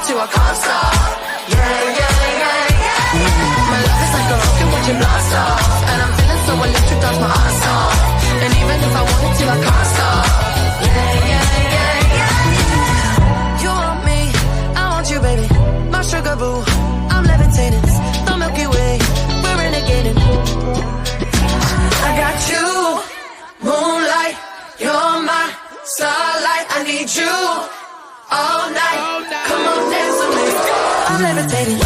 to, I can't stop. Yeah, yeah, yeah, yeah. My love is like a rocket watching blast off, and I'm feeling so electric, that's my ass off. And even if I wanted to, I can't stop. Yeah, yeah, yeah, yeah. You want me, I want you, baby. My sugar boo, I'm levitating. The Milky Way, we're renegading. I got you, moonlight, you're my starlight. I need you all night. Come on, dance with me. I'm levitating.